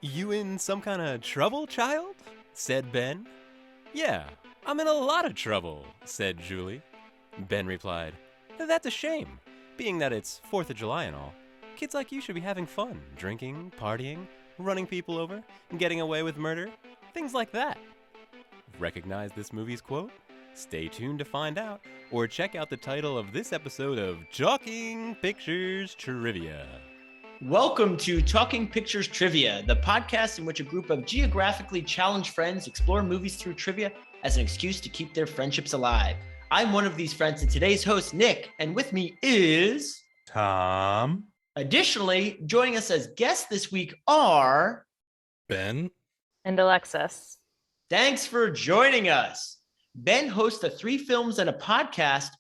You in some kind of trouble, child? Said Ben. Yeah, I'm in a lot of trouble, said Julie. Ben replied, That's a shame, being that it's 4th of July and all. Kids like you should be having fun, drinking, partying, running people over, getting away with murder, things like that. Recognize this movie's quote? Stay tuned to find out, or check out the title of this episode of Talking Pictures Trivia. Welcome to Talking Pictures Trivia, the podcast in which a group of geographically challenged friends explore movies through trivia as an excuse to keep their friendships alive. I'm one of these friends and today's host, Nick, and with me is... Tom. Additionally, joining us as guests this week are... Ben. And Alexis. Thanks for joining us. Ben hosts a 3 films and a podcast,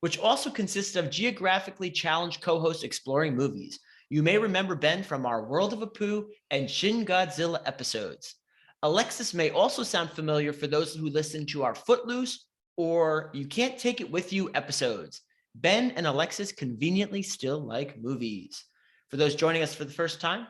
which also consists of geographically challenged co-hosts exploring movies. You may remember Ben from our World of Apu and Shin Godzilla episodes. Alexis may also sound familiar for those who listen to our Footloose or You Can't Take It With You episodes. Ben and Alexis conveniently still like movies. For those joining us for the first time,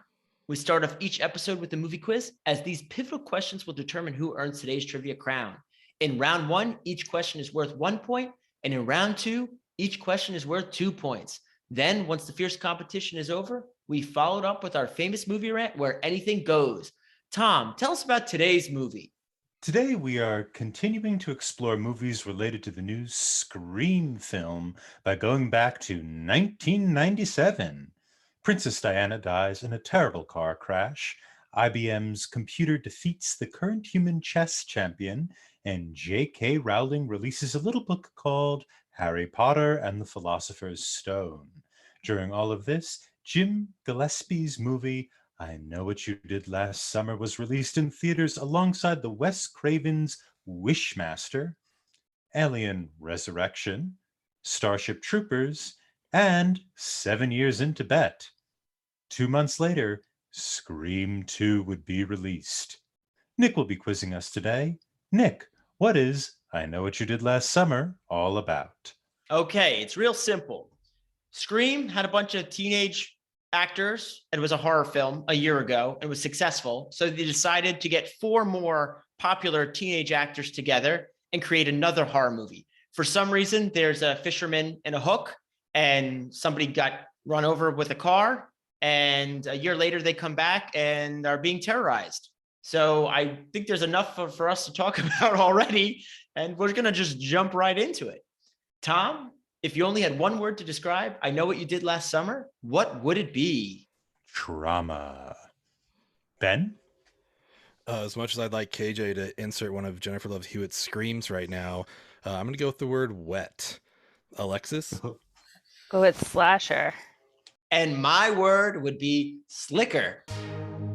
we start off each episode with a movie quiz, as these pivotal questions will determine who earns today's trivia crown. In round 1, each question is worth 1 point. And in round 2, each question is worth 2 points. Then, once the fierce competition is over, we followed up with our famous movie rant where anything goes. Tom, tell us about today's movie. Today we are continuing to explore movies related to the new Scream film by going back to 1997. Princess Diana dies in a terrible car crash. IBM's computer defeats the current human chess champion, and J.K. Rowling releases a little book called Harry Potter and the Philosopher's Stone. During all of this, Jim Gillespie's movie I Know What You Did Last Summer was released in theaters alongside the Wes Craven's Wishmaster, Alien Resurrection, Starship Troopers, and 7 Years in Tibet. 2 months later, Scream 2 would be released. Nick will be quizzing us today. Nick, what is I Know What You Did Last Summer all about? Okay, it's real simple. Scream had a bunch of teenage actors. It was a horror film a year ago. It was successful. So they decided to get 4 more popular teenage actors together and create another horror movie. For some reason, there's a fisherman and a hook, and somebody got run over with a car. And a year later, they come back and are being terrorized. So I think there's enough for us to talk about already, and we're going to just jump right into it. Tom, if you only had one word to describe I Know What You Did Last Summer, what would it be? Trauma. Ben? As much as I'd like KJ to insert one of Jennifer Love Hewitt's screams right now, I'm going to go with the word wet. Alexis? Go with slasher. And my word would be slicker.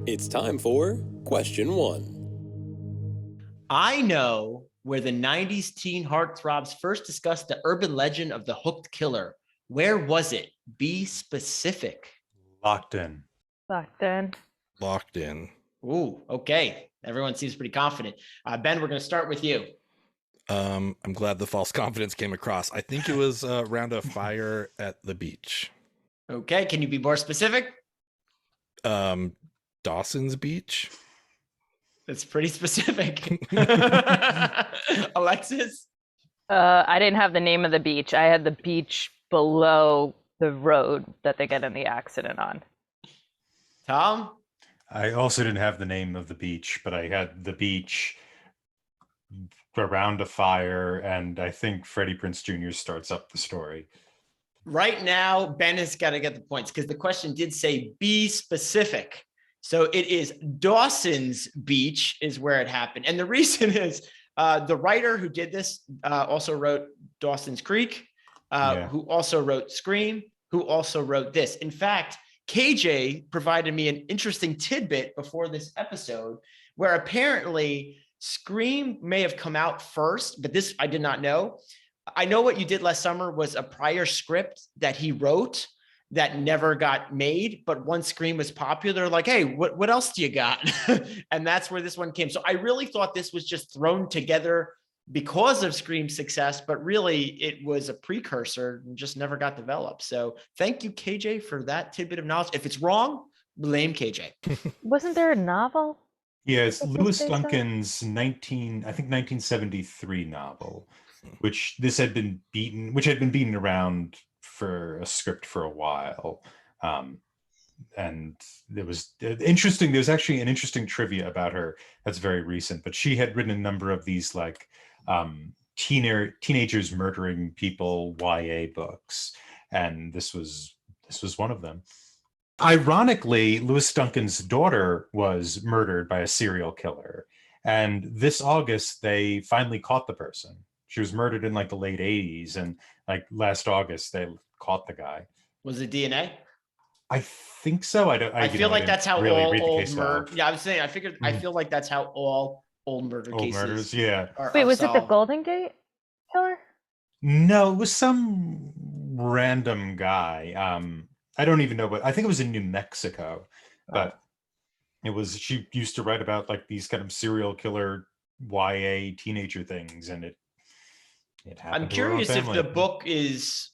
It's time for question 1. I know where the 90s teen heartthrobs first discussed the urban legend of the hooked killer. Where was it? Be specific. Locked in. Locked in. Locked in. Ooh, okay. Everyone seems pretty confident. Ben, we're going to start with you. I'm glad the false confidence came across. I think it was around a fire at the beach. Okay, can you be more specific? Dawson's Beach. That's pretty specific. Alexis? I didn't have the name of the beach. I had the beach below the road that they get in the accident on. Tom? I also didn't have the name of the beach, but I had the beach around a fire, and I think Freddie Prinze Jr. starts up the story. Right now, Ben has got to get the points because the question did say be specific. So it is Dawson's Beach is where it happened. And the reason is the writer who did this also wrote Dawson's Creek, who also wrote Scream, who also wrote this. In fact, KJ provided me an interesting tidbit before this episode where apparently Scream may have come out first, but this I did not know. I Know What You Did Last Summer was a prior script that he wrote that never got made, but once Scream was popular, like, hey, what else do you got? And that's where this one came. So I really thought this was just thrown together because of Scream's success, but really it was a precursor and just never got developed. So thank you, KJ, for that tidbit of knowledge. If it's wrong, Blame KJ. Wasn't there a novel? Yeah, it's That this Lewis based on? Duncan's 1973 novel, which had been beaten around for a script for a while. And there was interesting. There's actually an interesting trivia about her that's very recent, but she had written a number of these like teenagers murdering people YA books, and this was one of them. Ironically, Lewis Duncan's daughter was murdered by a serial killer, and this August they finally caught the person. She was murdered in like the late 80s, and like last August they caught the guy. Was it DNA? I think so. I feel like that's how really all read the old case murder. file. Yeah, I was saying. I figured. I feel like that's how all old murder Old cases. murders, yeah. Wait, was it the solved. Golden Gate Killer? No, it was some random guy. I don't even know, but I think it was in New Mexico. But it was, she used to write about like these kind of serial killer YA teenager things, and it happened. I'm to her own curious if family. the book is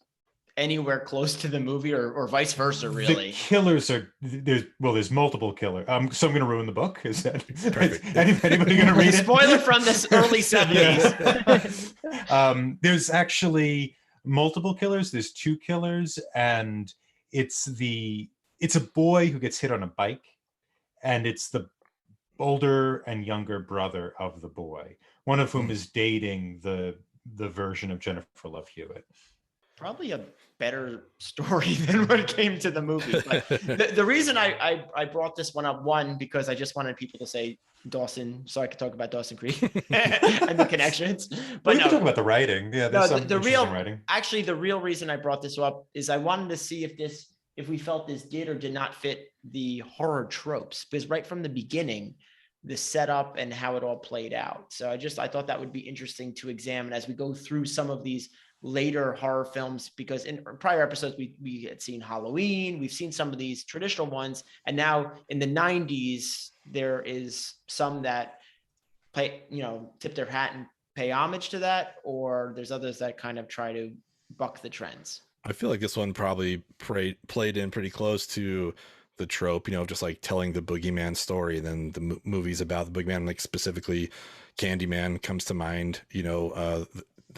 anywhere close to the movie, or vice versa. Really, The killers are there's multiple killers. So I'm going to ruin the book. Is that Perfect. Anybody going to read it? Spoiler from this early 70s. Yeah. There's actually multiple killers. There's two killers, and it's a boy who gets hit on a bike, and it's the older and younger brother of the boy, one of whom is dating the version of Jennifer Love Hewitt. Probably a better story than what came to the movie. But the reason I brought this one up, one, because I just wanted people to say Dawson, so I could talk about Dawson Creek and the connections. But we can talk about the writing. Yeah, there's some the real writing. Actually, the real reason I brought this up is I wanted to see if we felt this did or did not fit the horror tropes, because right from the beginning, the setup and how it all played out. So I thought that would be interesting to examine as we go through some of these later horror films, because in prior episodes we had seen Halloween, we've seen some of these traditional ones, and now in the 90s there is some that tip their hat and pay homage to that, or there's others that kind of try to buck the trends. I feel like this one probably played in pretty close to the trope, just like telling the boogeyman story. Then the movies about the boogeyman, like specifically Candyman comes to mind.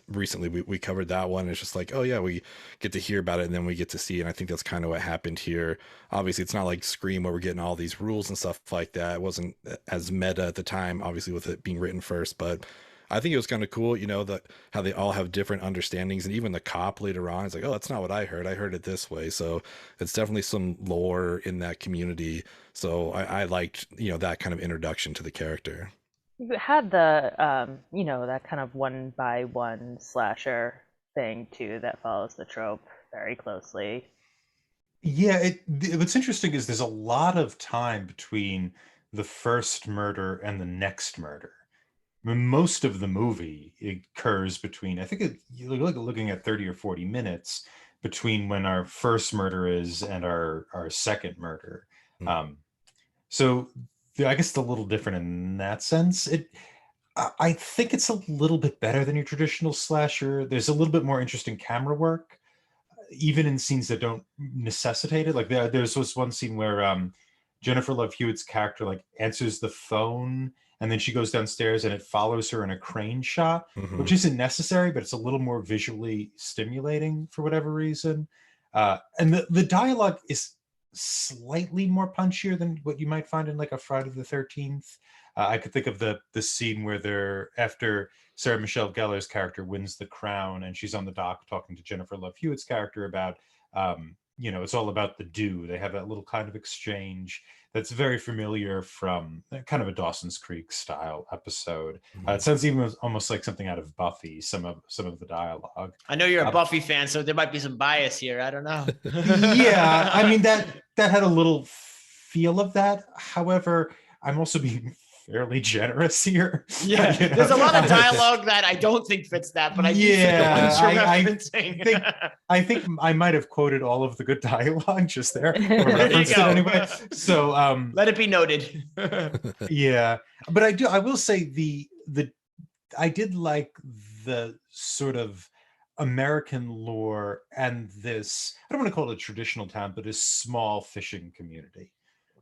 Recently we covered that one. It's just like, oh yeah, we get to hear about it and then we get to see it. And I think that's kind of what happened here. Obviously it's not like Scream where we're getting all these rules and stuff like that. It wasn't as meta at the time, obviously, with it being written first, but I think it was kind of cool, that how they all have different understandings, and even the cop later on is like, oh, that's not what I heard it this way. So it's definitely some lore in that community. So I liked, that kind of introduction to the character. You had the, that kind of one by one slasher thing too that follows the trope very closely. Yeah, what's interesting is there's a lot of time between the first murder and the next murder. Most of the movie occurs between, I think you're looking at 30 or 40 minutes between when our first murder is and our second murder. So I guess it's a little different in that sense. I think it's a little bit better than your traditional slasher. There's a little bit more interesting camera work, even in scenes that don't necessitate it. Like there's this one scene where Jennifer Love Hewitt's character like answers the phone, and then she goes downstairs and it follows her in a crane shot, which isn't necessary, but it's a little more visually stimulating for whatever reason. And the dialogue is slightly more punchier than what you might find in like a Friday the 13th. I could think of the scene where after Sarah Michelle Gellar's character wins the crown and she's on the dock talking to Jennifer Love Hewitt's character about, it's all about the do. They have that little kind of exchange that's very familiar from kind of a Dawson's Creek style episode. It sounds even almost like something out of Buffy, some of the dialogue. I know you're a Buffy fan, so there might be some bias here. I don't know. Yeah, I mean, that had a little feel of that. However, I'm also being fairly generous here. Yeah, there's a lot of dialogue that I don't think fits that, but I do think the ones you're referencing. I think I might have quoted all of the good dialogue just there, or referenced it anyway. So let it be noted. Yeah, but I will say I did like the sort of American lore and this, I don't want to call it a traditional town, but a small fishing community.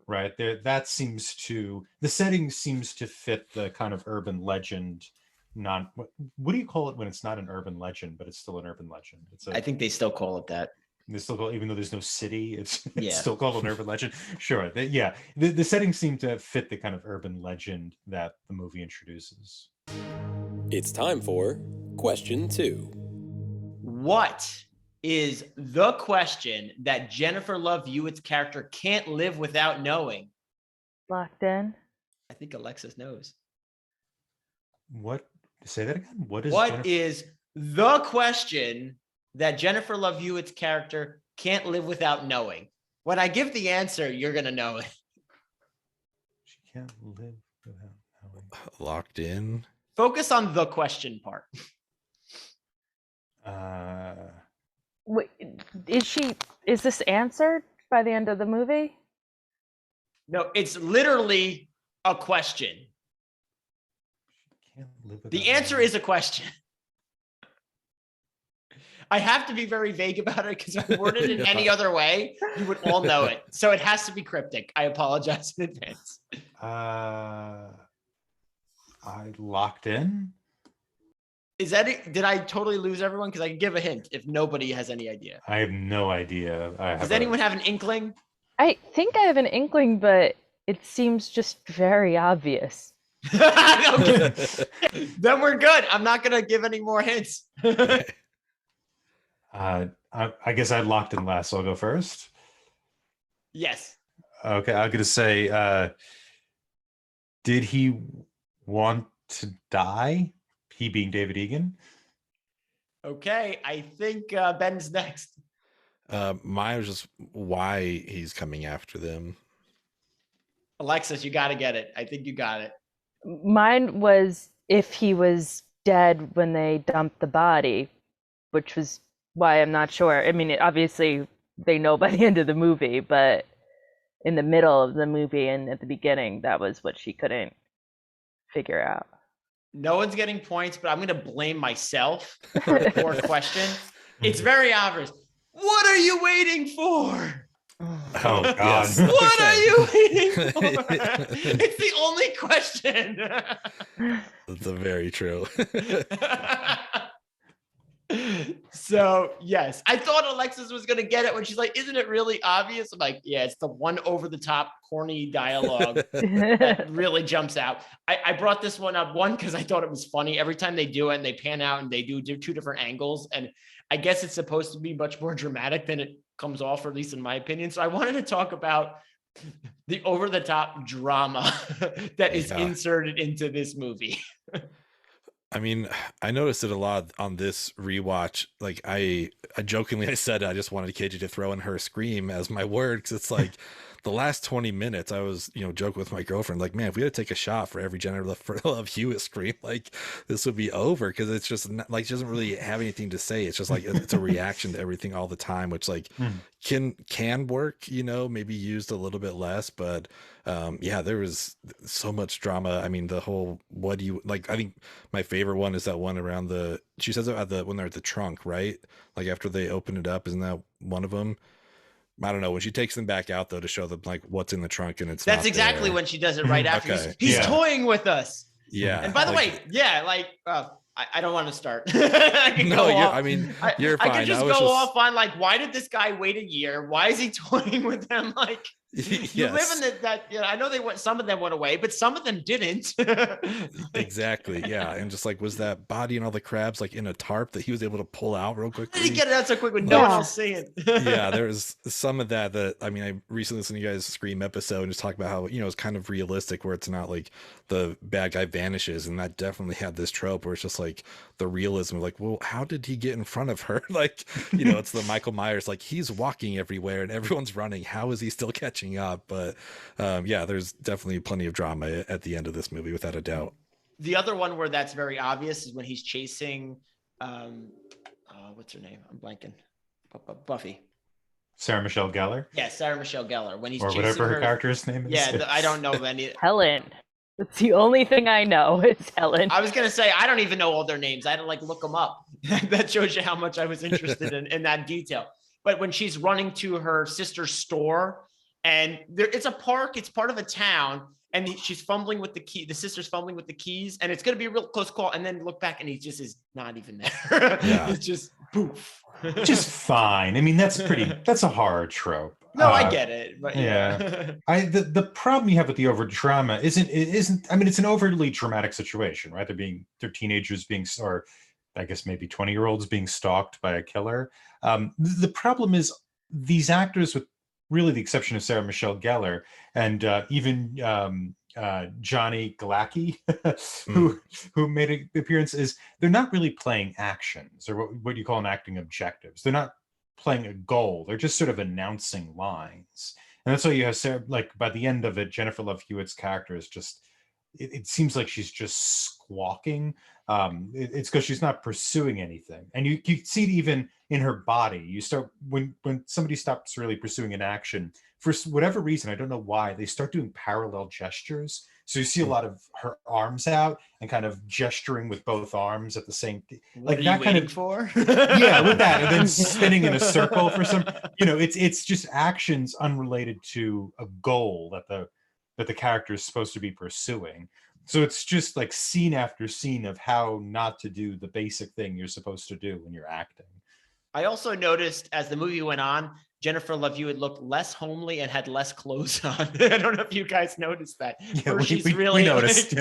right? There, that seems to, the setting seems to fit the kind of urban legend. Not what do you call it when it's not an urban legend, but it's still an urban legend? I think they still call it that. They still call, even though there's no city, it's Yeah. still called an urban legend. Sure, the settings seem to fit the kind of urban legend that the movie introduces. It's time for question 2. What is the question that Jennifer Love Hewitt's character can't live without knowing? Locked in. I think Alexis knows. What? Say that again. What is the question that Jennifer Love Hewitt's character can't live without knowing? When I give the answer, you're gonna know it. She can't live without knowing. Locked in. Focus on the question part. Wait, is this answered by the end of the movie? No, it's literally a question. She can't live without The answer knowing. is a question. I have to be very vague about it because if I worded it any other way, you would all know it. So it has to be cryptic. I apologize in advance. I locked in. Is that it? Did I totally lose everyone? Because I can give a hint if nobody has any idea. I have no idea. Does anyone have an inkling? I think I have an inkling, but it seems just very obvious. Okay. Then we're good. I'm not going to give any more hints. I guess I locked in last, so I'll go first. Yes. Okay, I'm gonna say, did he want to die? He being David Egan. Okay, I think Ben's next. Mine was just why he's coming after them. Alexis, you got to get it. I think you got it. Mine was if he was dead when they dumped the body, which was why I'm not sure. I mean, obviously they know by the end of the movie, but in the middle of the movie and at the beginning, that was what she couldn't figure out. No one's getting points, but I'm going to blame myself for the poor question. It's very obvious. What are you waiting for? Oh God! Yes. What are you waiting for? It's the only question. That's very true. So yes, I thought Alexis was going to get it when she's like, isn't it really obvious? I'm like, yeah, it's the one over the top corny dialogue that really jumps out. I brought this one up, one, because I thought it was funny. Every time they do it and they pan out and they do two different angles. And I guess it's supposed to be much more dramatic than it comes off, or at least in my opinion. So I wanted to talk about the over the top drama that is inserted into this movie. I mean, I noticed it a lot on this rewatch. Like I jokingly said, I just wanted KJ to throw in her scream as my word. Cause it's like the last 20 minutes I was, joking with my girlfriend, like, man, if we had to take a shot for every Jennifer Love Hewitt scream, like this would be over. Cause it's just not, like, she doesn't really have anything to say. It's just like, it's a reaction to everything all the time, which like can work, maybe used a little bit less, but there was so much drama. I mean, the whole, what do you like? I think my favorite one is that one around she says it when they're at the trunk, right? Like after they open it up, isn't that one of them? I don't know, when she takes them back out though to show them like what's in the trunk, and that's exactly there. when she does it right after. Okay. He's toying with us. Yeah. And by the way, I don't want to start. You're fine. I could just go off on like, why did this guy wait a year? Why is he toying with them? Like, you live in that. I know some of them went away, but some of them didn't. Exactly. Yeah. And just like, was that body and all the crabs like in a tarp that he was able to pull out real quickly? Did he get it out so quick with no one else seeing? Yeah, there was some of that. I mean, I recently listened to you guys' Scream episode and just talk about how, it's kind of realistic, where it's not like the bad guy vanishes. And that definitely had this trope where it's just like the realism of like, well, how did he get in front of her? Like, it's the Michael Myers, like he's walking everywhere and everyone's running. How is he still catching up? But there's definitely plenty of drama at the end of this movie, without a doubt. The other one where that's very obvious is when he's chasing what's her name? I'm blanking. Buffy. Sarah Michelle Gellar. Yeah, Sarah Michelle Gellar. When he's or chasing whatever her character's name is. Yeah, I don't know any. Helen. That's the only thing I know is Helen. I was gonna say I don't even know all their names. I had to like look them up. That shows you how much I was interested in that detail. But when she's running to her sister's store And it's a park. It's part of a town. And she's fumbling with the key. The sister's fumbling with the keys. And it's going to be a real close call. And then look back and he just is not even there. Yeah. It's just poof. Just fine. I mean, that's a horror trope. No, I get it. But yeah. The problem you have with the over drama isn't, I mean, it's an overly dramatic situation, right? They're teenagers or I guess maybe 20-year-olds being stalked by a killer. The problem is these actors, with really the exception of Sarah Michelle Gellar and even Johnny Galecki, who made an appearance, they're not really playing actions or what you call an acting objectives. They're not playing a goal. They're just sort of announcing lines. And that's why you have Sarah, like by the end of it, Jennifer Love Hewitt's character is just, it seems like she's just squawking. It's because she's not pursuing anything. And you see it even in her body. You start, when somebody stops really pursuing an action, for whatever reason, I don't know why, they start doing parallel gestures. So you see a lot of her arms out and kind of gesturing with both arms at the same time. Like that kind of for? Yeah, with that, and then spinning in a circle for some, it's just actions unrelated to a goal that the character is supposed to be pursuing. So it's just like scene after scene of how not to do the basic thing you're supposed to do when you're acting. I also noticed as the movie went on, Jennifer Love Hewitt looked less homely and had less clothes on. I don't know if you guys noticed that. Yeah, we noticed.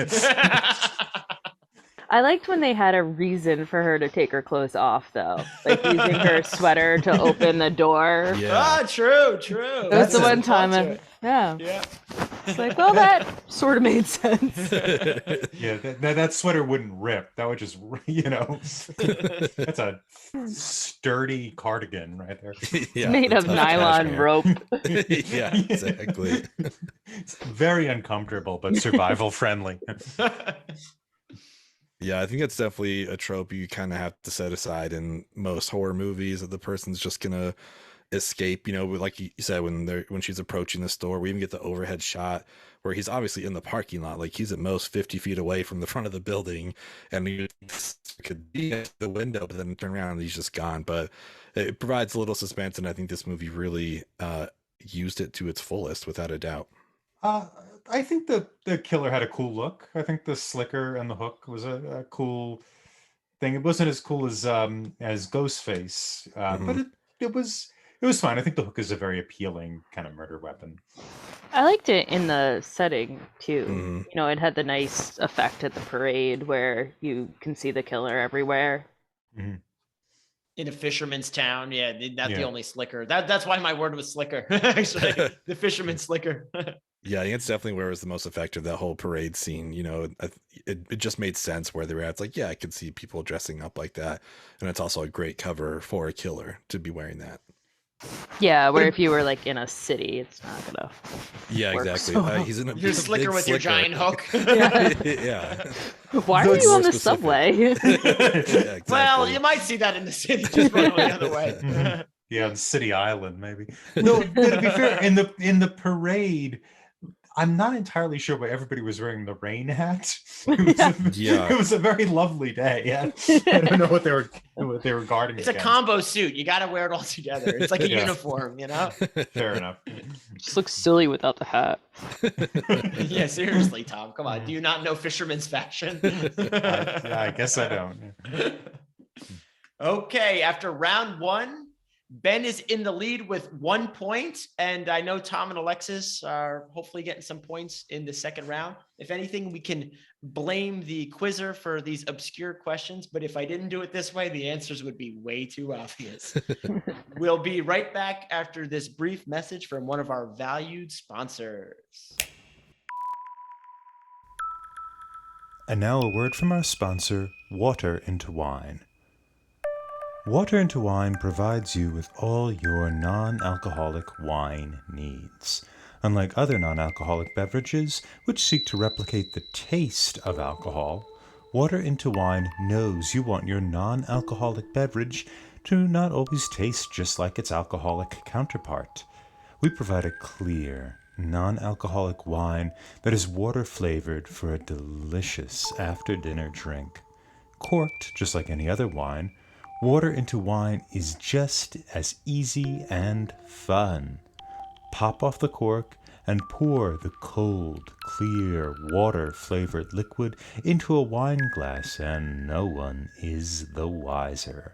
I liked when they had a reason for her to take her clothes off, though, like using her sweater to open the door. Yeah. Ah, true. That was the one time. Yeah. It's like, well, that sort of made sense. Yeah, that sweater wouldn't rip. That would just, that's a sturdy cardigan right there. Yeah, made of nylon rope. Yeah, exactly. It's very uncomfortable, but survival friendly. Yeah, I think it's definitely a trope you kind of have to set aside in most horror movies, that the person's just gonna escape. Like you said, when she's approaching the store, we even get the overhead shot where he's obviously in the parking lot, like he's at most 50 feet away from the front of the building, and he could be at the window, but then turn around and he's just gone. But it provides a little suspense, and I think this movie really used it to its fullest, without a doubt. I think the killer had a cool look. I think the slicker and the hook was a cool thing. It wasn't as cool as Ghostface, but it was fine. I think the hook is a very appealing kind of murder weapon. I liked it in the setting too. It had the nice effect at the parade where you can see the killer everywhere. In a fisherman's town, the only slicker. That's why my word was slicker. Actually, the fisherman slicker. Yeah, I think it's definitely where it was the most effective, that whole parade scene. It just made sense where they were at. It's like, yeah, I could see people dressing up like that. And it's also a great cover for a killer to be wearing that. Yeah, where if you were like in a city, it's not gonna. Yeah, work exactly. so well. He's in You're slicker with your giant hook. Yeah. Why are you on the subway? Yeah, exactly. Well, you might see that in the city, just run the other way. Yeah, the City Island, maybe. No, to be fair, in the parade, I'm not entirely sure why everybody was wearing the rain hat. It was a very lovely day. Yeah, I don't know what they were guarding. It's against. A combo suit. You got to wear it all together. It's like a uniform, Fair enough. Just looks silly without the hat. Yeah, seriously, Tom. Come on. Do you not know fisherman's fashion? I guess I don't. Okay, after round one, Ben is in the lead with 1 point, and I know Tom and Alexis are hopefully getting some points in the second round. If anything, we can blame the quizzer for these obscure questions, but if I didn't do it this way, the answers would be way too obvious. We'll be right back after this brief message from one of our valued sponsors. And now a word from our sponsor, Water into Wine. Water into Wine provides you with all your non-alcoholic wine needs. Unlike other non-alcoholic beverages, which seek to replicate the taste of alcohol, Water into Wine knows you want your non-alcoholic beverage to not always taste just like its alcoholic counterpart. We provide a clear, non-alcoholic wine that is water-flavored for a delicious after-dinner drink. Corked just like any other wine, Water into Wine is just as easy and fun. pop off the cork, and pour the cold, clear, water-flavored liquid into a wine glass, and no one is the wiser.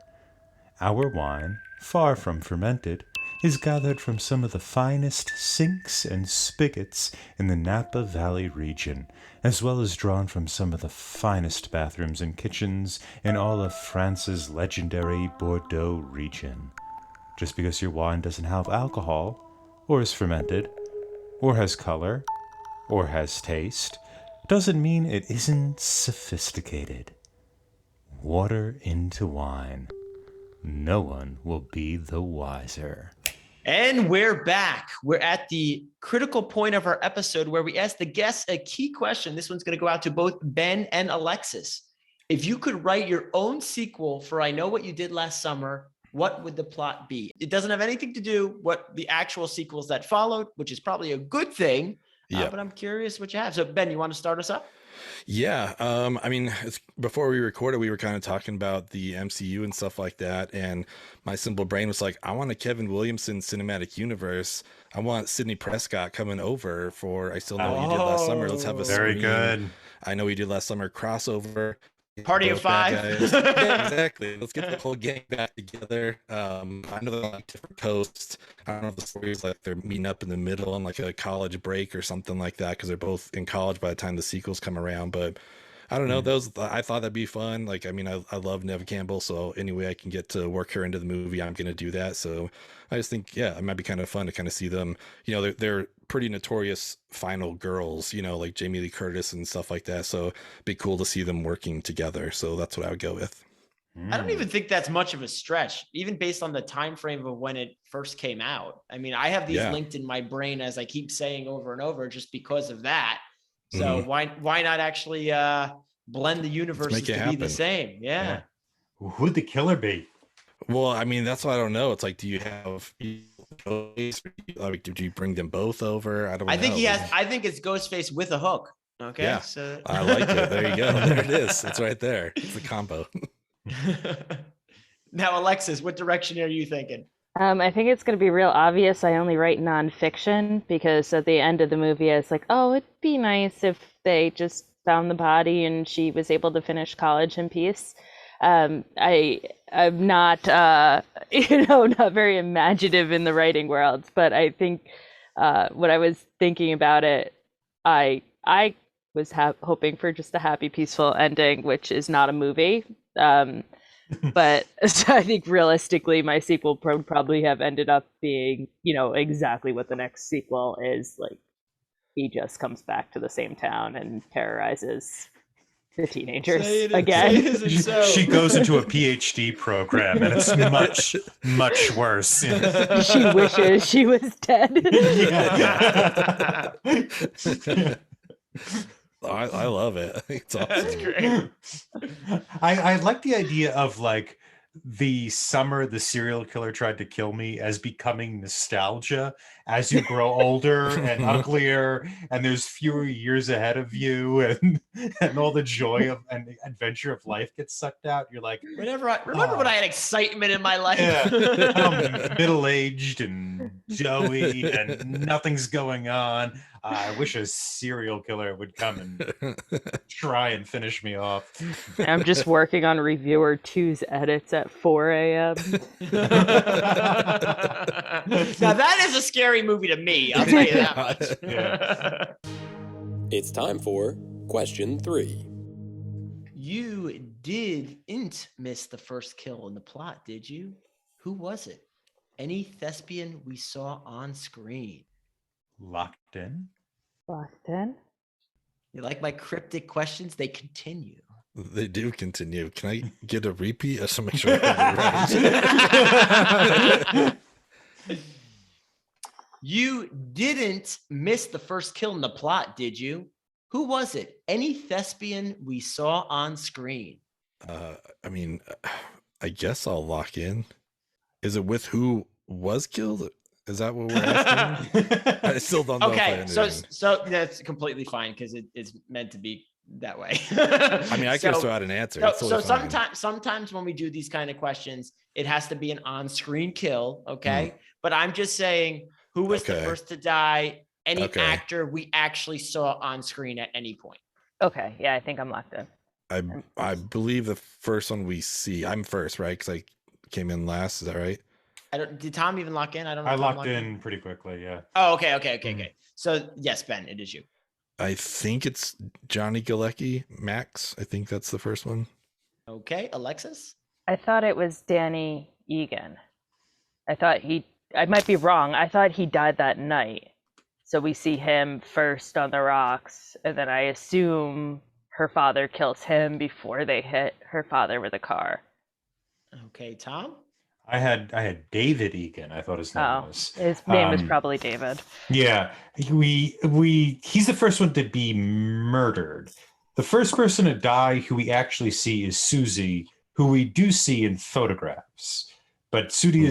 Our wine, far from fermented, is gathered from some of the finest sinks and spigots in the Napa Valley region, as well as drawn from some of the finest bathrooms and kitchens in all of France's legendary Bordeaux region. Just because your wine doesn't have alcohol, or is fermented, or has color, or has taste, doesn't mean it isn't sophisticated. Water into wine. No one will be the wiser. And we're back. We're at the critical point of our episode where we ask the guests a key question. This one's going to go out to both Ben and Alexis. If you could write your own sequel for I Know What You Did Last Summer, what would the plot be? It doesn't have anything to do what the actual sequels that followed, which is probably a good thing. But I'm curious what you have. So Ben, you want to start us up? Yeah. I mean, before we recorded, we were kind of talking about the MCU and stuff like that. And my simple brain was like, I want a Kevin Williamson cinematic universe. I want Sidney Prescott coming over for I Still Know What You Did Last Summer. Let's have a very good I Know What You Did Last Summer crossover. Party of five. Yeah, exactly. Let's get the whole gang back together. I know they're on like different coasts. I don't know if the story is like they're meeting up in the middle on like a college break or something like that because they're both in college by the time the sequels come around. But I don't know. I thought that'd be fun. Like, I mean, I love Neve Campbell, so any way I can get to work her into the movie, I'm gonna do that. So I just think, yeah, it might be kind of fun to kind of see them. You know, they're pretty notorious final girls, you know, like Jamie Lee Curtis and stuff like that. So it'd be cool to see them working together. So that's what I would go with. I don't even think that's much of a stretch, even based on the time frame of when it first came out. I mean, I have these linked in my brain, as I keep saying over and over, just because of that. So why not actually blend the universes to be the same? Yeah. Who'd the killer be? Well, I mean, that's what I don't know. It's like, do you have like, did you bring them both over? I don't know. I think it's Ghostface with a hook. Okay. Yeah. So I like it. There you go. There it is. It's right there. It's the combo. Now, Alexis, what direction are you thinking? I think it's going to be real obvious. I only write nonfiction because at the end of the movie, I was like, oh, it'd be nice if they just found the body and she was able to finish college in peace. I'm not, not very imaginative in the writing world, but I think when I was thinking about it, I was hoping for just a happy, peaceful ending, which is not a movie. But so I think realistically, my sequel would probably have ended up being, exactly what the next sequel is. Like, he just comes back to the same town and terrorizes the teenagers again. She goes into a PhD program, and it's much, much worse. She wishes she was dead. I love it. It's awesome. That's great. I like the idea of like the summer the serial killer tried to kill me as becoming nostalgia as you grow older and uglier, and there's fewer years ahead of you, and all the joy of and adventure of life gets sucked out. You're like, remember when I had excitement in my life? Yeah, I'm middle-aged and doughy and nothing's going on. I wish a serial killer would come and try and finish me off. I'm just working on Reviewer 2's edits at 4 a.m. Now that is a scary movie to me, I'll tell you that much. Yeah. It's time for question 3. You didn't miss the first kill in the plot, did you? Who was it? Any thespian we saw on screen? Locked in? Locked in? You like my cryptic questions? They continue. They do continue. Can I get a repeat? I just want to make sure I got it right. You didn't miss the first kill in the plot, did you? Who was it? Any thespian we saw on screen? I mean, I guess I'll lock in. Is it with who was killed? Is that what we're asking? I still don't know. Okay, so that's completely fine because it's meant to be that way. I mean, I can throw out an answer. So sometimes when we do these kind of questions, it has to be an on-screen kill. Okay, but I'm just saying, Who was the Okay. first to die? Any Okay. actor we actually saw on screen at any point. Okay, yeah, I think I'm locked in. I believe the first one we see. I'm first, right? Because I came in last. Is that right? Did Tom even lock in? I don't know. I if Tom locked in pretty quickly. Yeah. Oh, okay. So yes, Ben, it is you. I think it's Johnny Galecki, Max. I think that's the first one. Okay, Alexis. I thought it was Danny Egan. I might be wrong. I thought he died that night. So we see him first on the rocks, and then I assume her father kills him before they hit her father with a car. Okay, Tom. I had David Egan. I thought his name was. His name is probably David. Yeah, he's the first one to be murdered. The first person to die who we actually see is Susie, who we do see in photographs, but Susie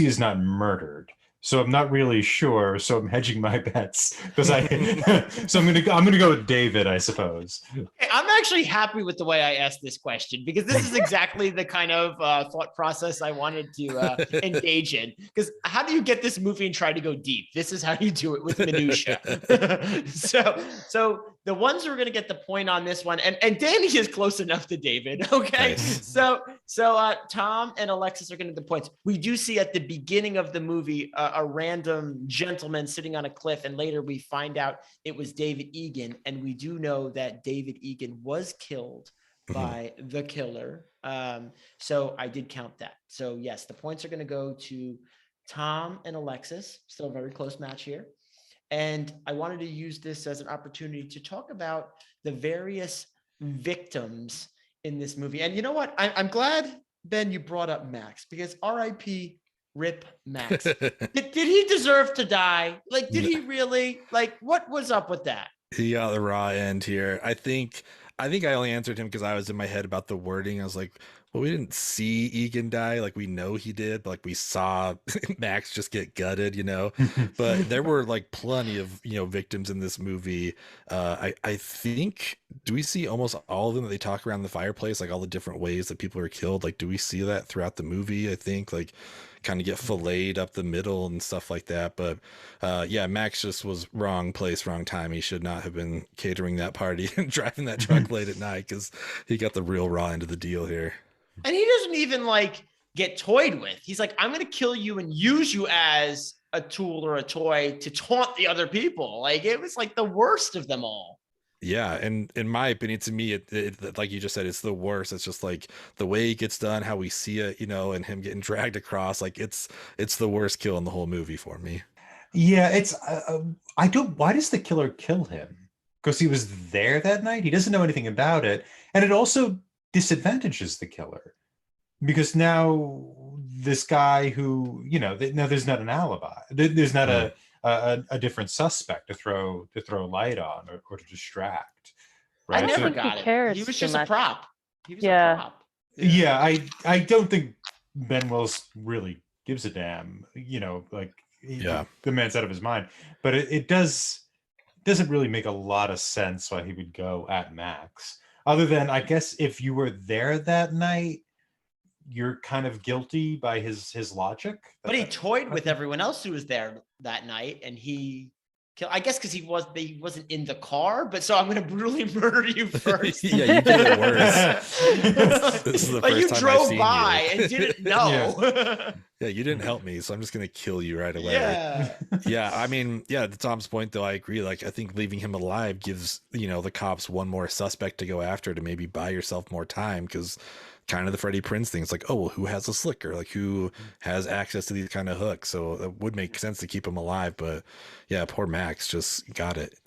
is not murdered. So I'm not really sure. So I'm hedging my bets because so I'm gonna go with David, I suppose. I'm actually happy with the way I asked this question because this is exactly the kind of thought process I wanted to engage in. Because how do you get this movie and try to go deep? This is how you do it with minutia. so the ones who are going to get the point on this one, and Danny is close enough to David. Okay, Nice. so Tom and Alexis are going to get the points. We do see at the beginning of the movie a random gentleman sitting on a cliff, and later we find out it was David Egan, and we do know that David Egan was killed by the killer. So I did count that. So yes, the points are going to go to Tom and Alexis. Still a very close match here. And I wanted to use this as an opportunity to talk about the various victims in this movie. And you know what? I'm glad, Ben, you brought up Max, because R.I.P. Rip Max. Did he deserve to die? Like, did he really? Like, what was up with that? He got the raw end here. I think I only answered him because I was in my head about the wording. I was like, well, we didn't see Egan die. Like, we know he did, but like we saw Max just get gutted, you know. But there were like plenty of, you know, victims in this movie. I think, do we see almost all of them that they talk around the fireplace, like all the different ways that people are killed? Like, do we see that throughout the movie? I think like kind of get filleted up the middle and stuff like that. But yeah, Max just was wrong place, wrong time. He should not have been catering that party and driving that truck late at night, because he got the real raw end of the deal here. And he doesn't even like get toyed with. He's like, I'm going to kill you and use you as a tool or a toy to taunt the other people. Like, it was like the worst of them all. Yeah, and in my opinion, to me, it like you just said, it's the worst. It's just like the way it gets done, how we see it, you know, and him getting dragged across. Like it's the worst kill in the whole movie for me. Yeah, it's I don't. Why does the killer kill him? Because he was there that night. He doesn't know anything about it, and it also disadvantages the killer because now this guy who, you know, now there's not an alibi. There's not a different suspect to throw light on or to distract. Right? I never So- got He it. cares He was too just a much. prop. He was Yeah. a prop. Yeah, I don't think Ben Willis really gives a damn. You know, like Yeah. the man's out of his mind. But it doesn't really make a lot of sense why he would go at Max. Other than, I guess, if you were there that night, you're kind of guilty by his logic. But he toyed with everyone else who was there that night, and he killed. I guess because he wasn't in the car. But so I'm going to brutally murder you first. Yeah, you did it worse. This is the Like, first you time I've drove seen by you. and didn't know. Yeah, you didn't help me, so I'm just gonna kill you right away. Yeah. Yeah, I mean, yeah, to Tom's point though, I agree. Like, I think leaving him alive gives, you know, the cops one more suspect to go after, to maybe buy yourself more time, because kind of the Freddie Prinze thing. It's like, oh, well, who has a slicker? Like, who has access to these kind of hooks? So it would make sense to keep him alive. But yeah, poor Max just got it.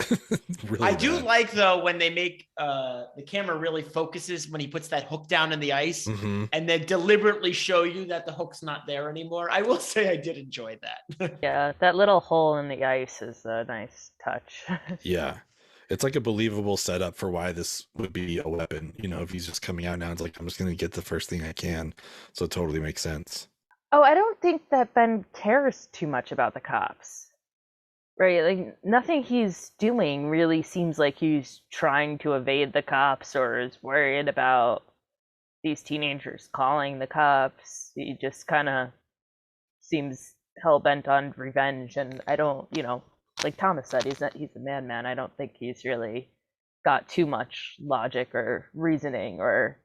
Really I do bad. like, though, when they make the camera really focuses when he puts that hook down in the ice Mhm. and then deliberately show you that the hook's not there anymore. I will say I did enjoy that. Yeah, that little hole in the ice is a nice touch. Yeah. It's like a believable setup for why this would be a weapon. You know, if he's just coming out now, it's like, I'm just going to get the first thing I can. So it totally makes sense. Oh, I don't think that Ben cares too much about the cops. Right? Like, nothing he's doing really seems like he's trying to evade the cops or is worried about these teenagers calling the cops. He just kind of seems hell bent on revenge, and I don't, like Thomas said, he's a madman. I don't think he's really got too much logic or reasoning or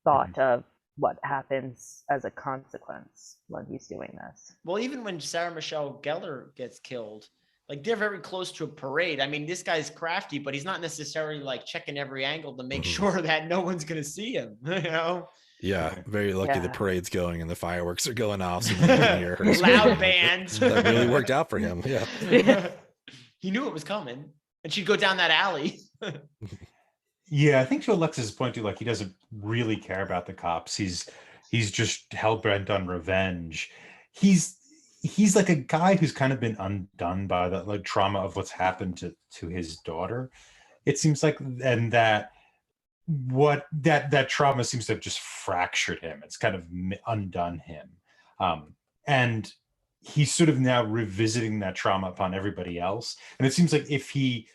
thought of what happens as a consequence when he's doing this. Well, even when Sarah Michelle Gellar gets killed, like they're very close to a parade. I mean, this guy's crafty, but he's not necessarily like checking every angle to make sure that no one's going to see him, Yeah, very lucky the parade's going and the fireworks are going off. So loud bands. That really worked out for him. Yeah. He knew it was coming, and she'd go down that alley. Yeah, I think to Alexis' point too, like he doesn't really care about the cops. He's just hell bent on revenge. He's like a guy who's kind of been undone by the like trauma of what's happened to his daughter. It seems like, and that trauma seems to have just fractured him. It's kind of undone him, and he's sort of now revisiting that trauma upon everybody else. And it seems like if he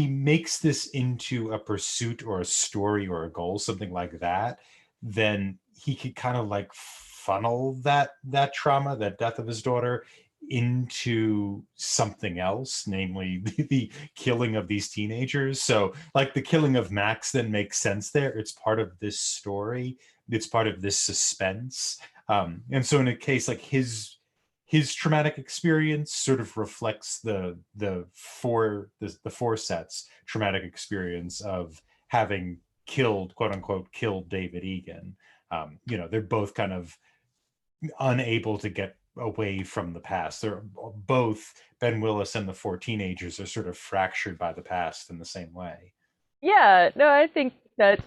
makes this into a pursuit or a story or a goal, something like that, then he could kind of like funnel that trauma, that death of his daughter, into something else, namely the killing of these teenagers. So like the killing of Max then makes sense there. It's part of this story. It's part of this suspense. And so in a case like his traumatic experience sort of reflects the four sets traumatic experience of having killed, quote unquote, killed David Egan. They're both kind of unable to get away from the past. They're both, Ben Willis and the four teenagers, are sort of fractured by the past in the same way. Yeah, no, I think that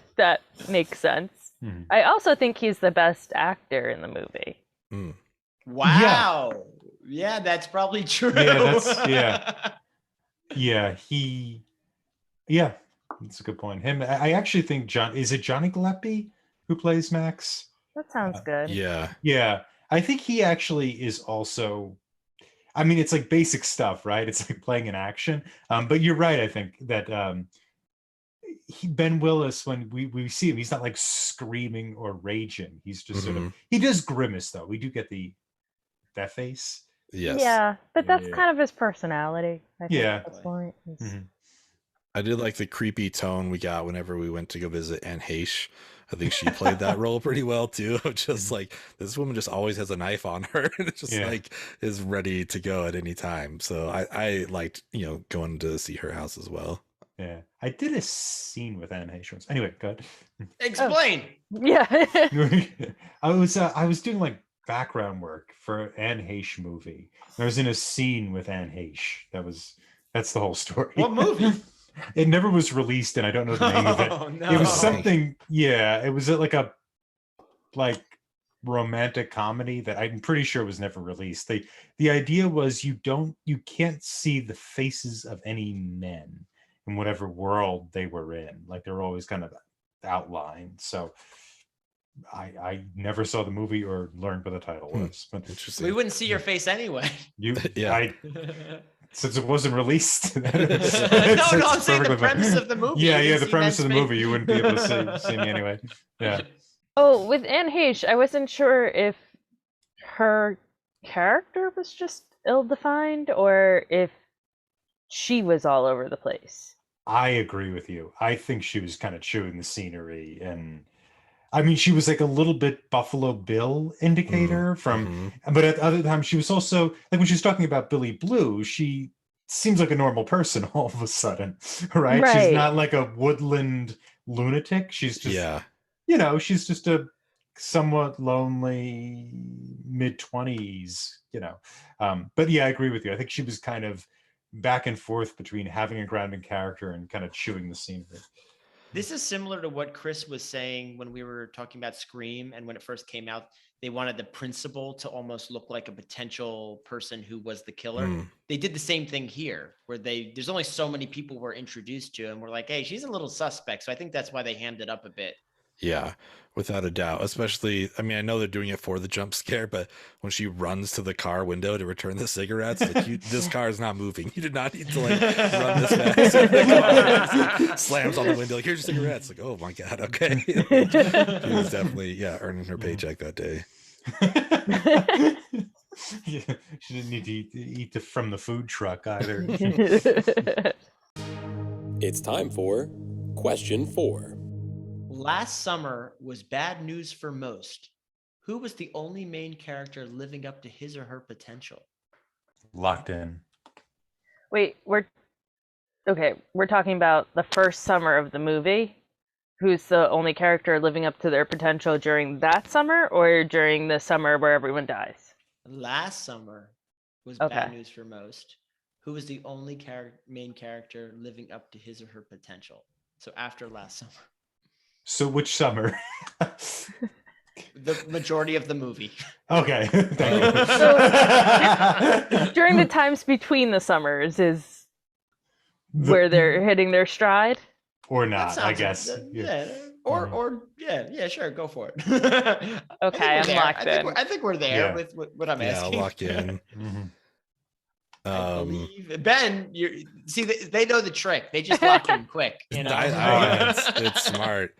makes sense. Mm-hmm. I also think he's the best actor in the movie. Mm. Wow. Yeah, that's probably true. Yeah, that's a good point. I actually think is it Johnny Gillespie who plays Max? That sounds good. Yeah. I think he actually is also, I mean, it's like basic stuff, right? It's like playing an action. But you're right, I think that Ben Willis, when we see him, he's not like screaming or raging. He's just sort of, he does grimace though. We do get that face. Yes. Yeah, but that's kind of his personality. I think at this point. I did like the creepy tone we got whenever we went to go visit Anne Heche. I think she played that role pretty well too. Just like this woman just always has a knife on her and it's just like is ready to go at any time. So I liked, going to see her house as well. Yeah. I did a scene with Anne Heche once. Anyway, go ahead. Explain. Oh. Yeah. I was doing like background work for Anne Heche movie. I was in a scene with Anne Heche. That's the whole story. What movie? It never was released, and I don't know the name of it. No. It was something. Yeah, it was like a romantic comedy that I'm pretty sure was never released. The idea was you can't see the faces of any men in whatever world they were in. Like they're always kind of outlined. So I never saw the movie or learned what the title was. But interesting. We wouldn't see your face anyway. Since it wasn't released. No, I'm saying the premise of the movie. Yeah, the premise of the movie. You wouldn't be able to see me anyway. Yeah. Oh, with Anne Heche, I wasn't sure if her character was just ill-defined or if she was all over the place. I agree with you. I think she was kind of chewing the scenery, and I mean, she was like a little bit Buffalo Bill indicator but at other times she was also like when she was talking about Billy Blue, she seems like a normal person all of a sudden, right? She's not like a woodland lunatic. She's just, she's just a somewhat lonely mid-20s, But yeah, I agree with you. I think she was kind of back and forth between having a grounding character and kind of chewing the scenery. This is similar to what Chris was saying when we were talking about Scream, and when it first came out, they wanted the principal to almost look like a potential person who was the killer. They did the same thing here, where there's only so many people we're introduced to, and we're like, hey, she's a little suspect. So I think that's why they hammed it up a bit. Yeah, without a doubt. Especially, I mean, I know they're doing it for the jump scare, but when she runs to the car window to return the cigarettes, like this car is not moving. You did not need to like run this fast. Slams on the window, like, here's your cigarettes. Like, oh my God, okay. She was definitely, earning her paycheck that day. She didn't need to eat from the food truck either. It's time for question 4. Last summer was bad news for most. Who was the only main character living up to his or her potential? Locked in. Wait, we're talking about the first summer of the movie. Who's the only character living up to their potential during that summer, or during the summer where everyone dies? Last summer was Okay. bad news for most. Who was the only main character living up to his or her potential? So after last summer. So which summer? The majority of the movie. Okay. Thank you. During the times between the summers is where they're hitting their stride? Or That not, I sounds- guess. Yeah. Or sure, go for it. Okay, I'm locked in. I think we're there Yeah. with what I'm Yeah, asking. lock in. Mhm. I believe Ben. They know the trick. They just lock in quick. You know, It's smart.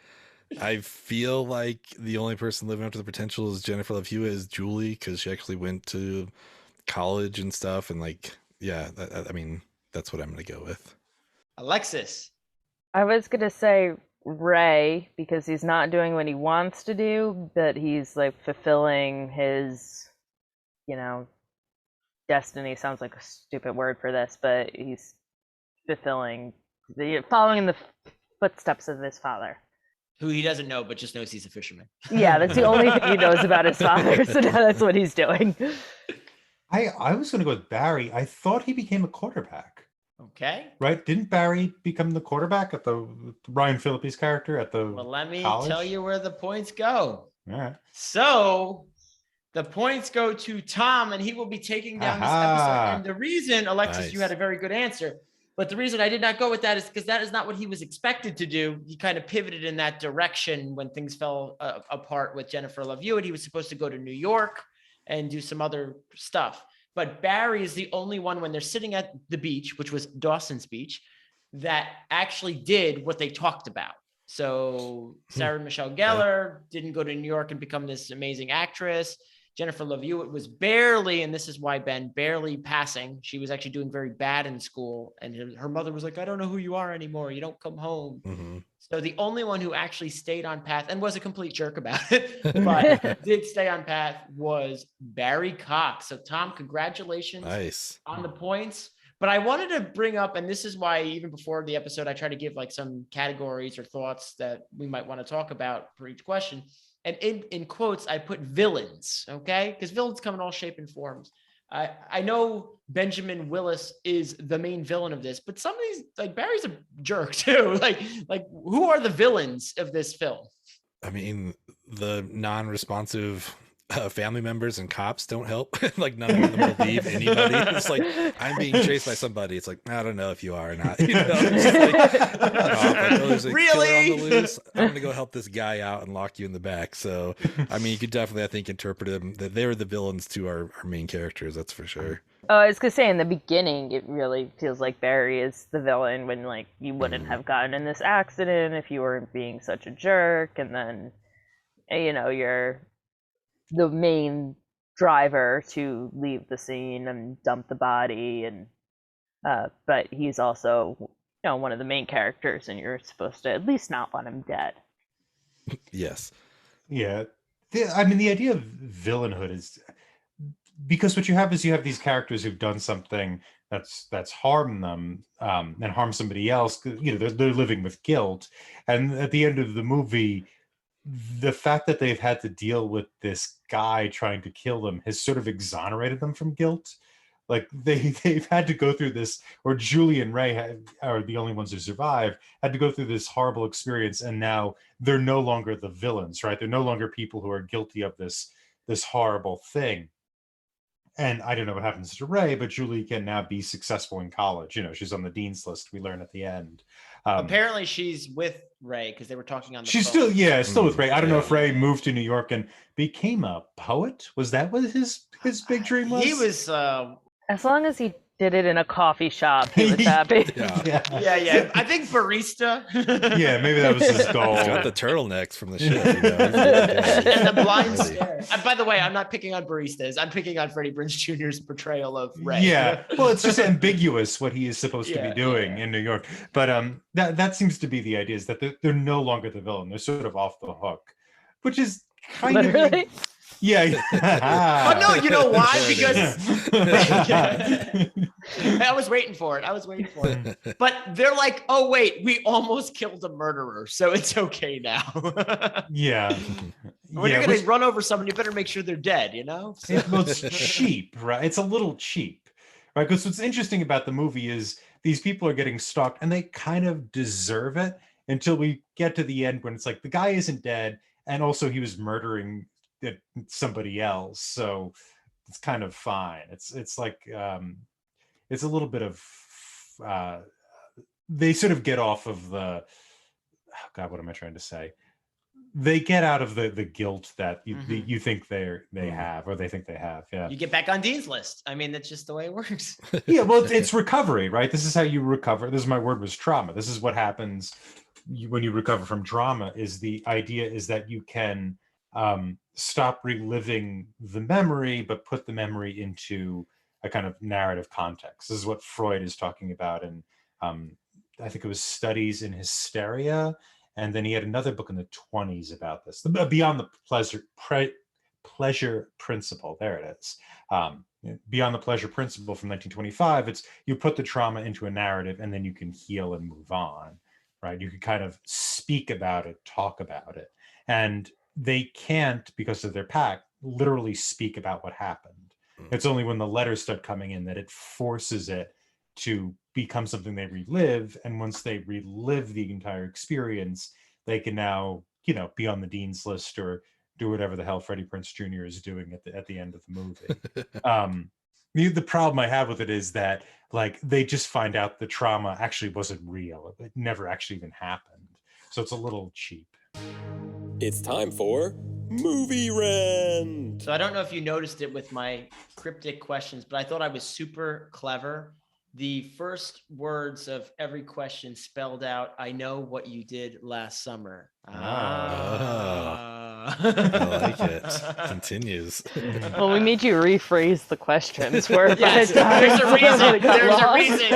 I feel like the only person living up to the potential is Jennifer Love Hewitt is Julie, because she actually went to college and stuff, and like, yeah, I mean, that's what I'm gonna go with. Alexis. I was gonna say Ray, because he's not doing what he wants to do, but he's like fulfilling his, destiny. Sounds like a stupid word for this, but he's following in the footsteps of his father. Who he doesn't know, but just knows he's a fisherman. Yeah, that's the only thing he knows about his father, so now that's what he's doing. I was going to go with Barry. I thought he became a quarterback. Okay. Right? Didn't Barry become the quarterback at the Ryan Phillippe's character at the Well, let me college? tell you where the points go. All right. So the points go to Tom, and he will be taking down this Aha. episode. And the reason, Alexis, Nice. you had a very good answer. But the reason I did not go with that is because that is not what he was expected to do. He kind of pivoted in that direction when things fell apart with Jennifer Love Hewitt. He was supposed to go to New York and do some other stuff. But Barry is the only one, when they're sitting at the beach, which was Dawson's Beach, that actually did what they talked about. So Sarah Michelle Gellar didn't go to New York and become this amazing actress. Jennifer Love Hewitt was barely, and this is why Ben, barely passing. She was actually doing very bad in school. And her mother was like, I don't know who you are anymore. You don't come home. Mm-hmm. So the only one who actually stayed on path and was a complete jerk about it, but did stay on path, was Barry Cox. So Tom, congratulations Nice. on the points. But I wanted to bring up, and this is why even before the episode, I try to give like some categories or thoughts that we might want to talk about for each question. And in quotes, I put villains, okay? Because villains come in all shape and forms. I know Benjamin Willis is the main villain of this, but some of these, like Barry's a jerk too. Like who are the villains of this film? I mean, the non-responsive family members and cops don't help. Like none of them believe anybody. It's like, I'm being chased by somebody. It's like, I don't know if you are or not. You know, it's just like, there's a Really? killer on the loose. I'm gonna go help this guy out and lock you in the back. So, I mean, you could definitely, I think, interpret them that they're the villains to our main characters. That's for sure. I was gonna say, in the beginning, it really feels like Barry is the villain, when like you wouldn't have gotten in this accident if you weren't being such a jerk, and then you're the main driver to leave the scene and dump the body, and but he's also one of the main characters, and you're supposed to at least not want him dead. Yes. Yeah. I mean, the idea of villainhood is because what you have is these characters who've done something that's harmed them and harmed somebody else. They're living with guilt, and at the end of the movie, the fact that they've had to deal with this guy trying to kill them has sort of exonerated them from guilt. Like they've had to go through this, or Julie and Ray are the only ones who survive, had to go through this horrible experience, and now they're no longer the villains, right? They're no longer people who are guilty of this horrible thing. And I don't know what happens to Ray, but Julie can now be successful in college. She's on the dean's list, we learn at the end. Apparently she's with Ray because they were talking on the She's phone. still with Ray. I don't know if Ray moved to New York and became a poet. Was that what his big dream was? He was As long as he did it in a coffee shop, he was happy. Yeah. I think barista. Yeah, maybe that was his goal. He's got the turtlenecks from the ship. You know? And the blind stare. By the way, I'm not picking on baristas. I'm picking on Freddie Prinze Jr.'s portrayal of Ray. Yeah, well, it's just ambiguous what he is supposed to be doing in New York. But that seems to be the idea, is that they're no longer the villain. They're sort of off the hook, which is kind Literally? of... Yeah. Oh, no, you know why? Because I was waiting for it. But they're like, oh, wait, we almost killed a murderer, so it's okay now. Yeah. When you're going to run over someone, you better make sure they're dead, you know? So. It's cheap, right? It's a little cheap, right? Because what's interesting about the movie is these people are getting stalked, and they kind of deserve it until we get to the end when it's like, the guy isn't dead, and also he was murdering somebody else, so it's kind of fine. It's like it's a little bit of they sort of get off of the what am I trying to say? They get out of the guilt that you think they have, or they think they have. Yeah, you get back on Dean's list. I mean, that's just the way it works. Yeah, well, it's recovery, right? This is how you recover. This is my word was trauma. This is what happens when you recover from trauma. Is the idea is that you can stop reliving the memory, but put the memory into a kind of narrative context. This is what Freud is talking about, and I think it was Studies in Hysteria, and then he had another book in the 1920s about this, Beyond the Pleasure Principle. There it is. Beyond the Pleasure Principle from 1925. It's you put the trauma into a narrative, and then you can heal and move on, right? You can kind of speak about it, talk about it, and they can't, because of their pact, literally speak about what happened. It's only when the letters start coming in that it forces it to become something they relive. And once they relive the entire experience, they can now, be on the dean's list or do whatever the hell Freddie Prinze Jr. is doing at the end of the movie. The problem I have with it is that, like, they just find out the trauma actually wasn't real. It never actually even happened. So it's a little cheap. It's time for Movie Rant. So I don't know if you noticed it with my cryptic questions, but I thought I was super clever. The first words of every question spelled out, I know what you did last summer. I like it. Continues. Well, we made you rephrase the questions. Yes, there's a reason. There's a reason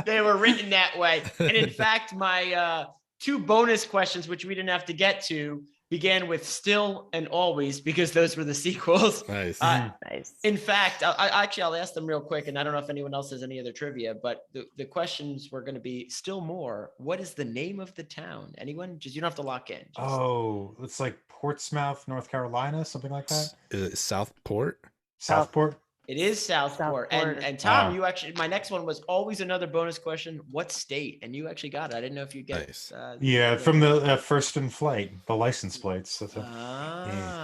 they were written that way. And in fact, my... two bonus questions, which we didn't have to get to, began with still and always, because those were the sequels. Nice. Nice. In fact, I'll ask them real quick, and I don't know if anyone else has any other trivia, but the questions were going to be still more. What is the name of the town? Anyone? Just, you don't have to lock in. It's like Portsmouth, North Carolina, something like that. Southport. Southport. It is Southport. And Tom, you actually, my next one was always another bonus question. What state? And you actually got it. I didn't know if you get Nice. From the First in Flight, the license plates.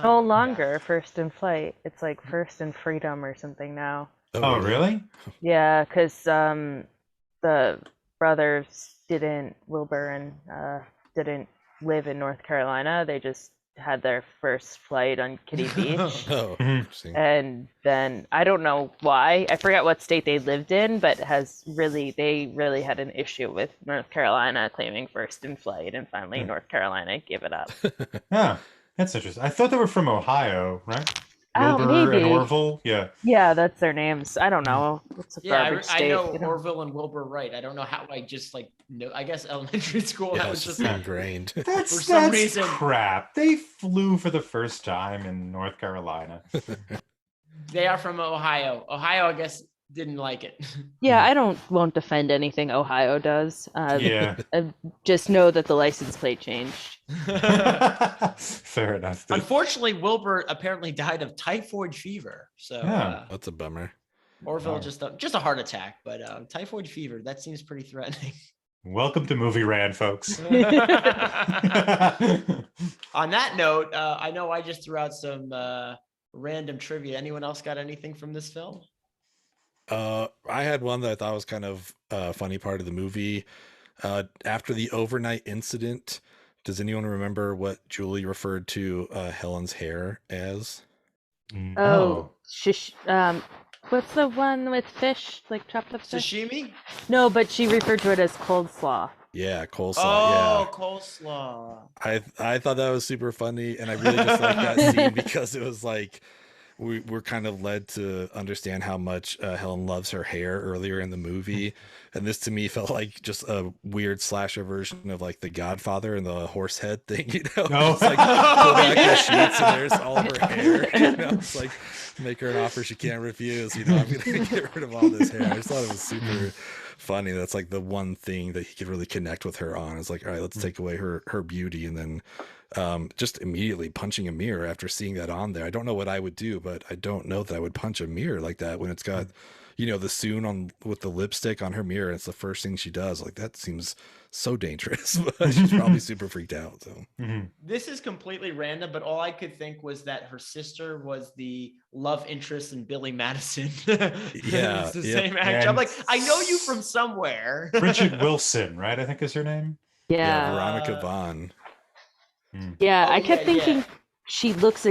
No longer First in Flight. It's like First in Freedom or something now. Oh, really? Yeah, because the brothers Wilbur and didn't live in North Carolina. They just had their first flight on Kitty Beach. Oh, interesting. And then I don't know why. I forgot what state they lived in, but they really had an issue with North Carolina claiming first in flight, and finally North Carolina gave it up. Yeah, that's interesting. I thought they were from Ohio, right? Oh, Wilbur maybe. and Orville. Yeah. Yeah, that's their names. I don't know. It's a garbage I state. know Orville and Wilbur Wright. I don't know how I just know. I guess elementary school. Yeah, I it's was just ingrained. That's some reason. Crap. They flew for the first time in North Carolina. They are from Ohio. Ohio, I guess, didn't like it. Yeah, I won't defend anything Ohio does. Yeah. I just know that the license plate changed. Fair enough. Unfortunately, Wilbur apparently died of typhoid fever. So that's a bummer. Orville just a heart attack, but typhoid fever, that seems pretty threatening. Welcome to Movie Rant, folks. On that note, I know I just threw out some random trivia. Anyone else got anything from this film? I had one that I thought was kind of a funny part of the movie. After the overnight incident, does anyone remember what Julie referred to Helen's hair as? No. What's the one with fish, like chopped up fish? Sashimi? No, but she referred to it as cold slaw. Yeah, coleslaw. Oh, Yeah. coleslaw. I thought that was super funny, and I really just like that scene because it was like we're kind of led to understand how much Helen loves her hair earlier in the movie, and this to me felt like just a weird slasher version of like The Godfather and the horse head thing, you know? No. It's like pull back the sheets and there's all of her hair. You know? It's like make her an offer she can't refuse. You know, I'm gonna get rid of all this hair. I just thought it was super funny. That's like the one thing that he could really connect with her on. It's like, all right, let's take away her beauty, and then just immediately punching a mirror after seeing that on there. I don't know what I would do, but I don't know that I would punch a mirror like that when it's got, you know, the soon on with the lipstick on her mirror. It's the first thing she does. Like that seems so dangerous. But she's probably super freaked out. So This is completely random, but all I could think was that her sister was the love interest in Billy Madison. Yeah, It's the yep. same actor. I'm like, I know you from somewhere. Bridget Wilson, right? I think is her name. yeah, Yeah. Veronica Vaughn. Yeah, Oh, I kept yeah, yeah. thinking she looks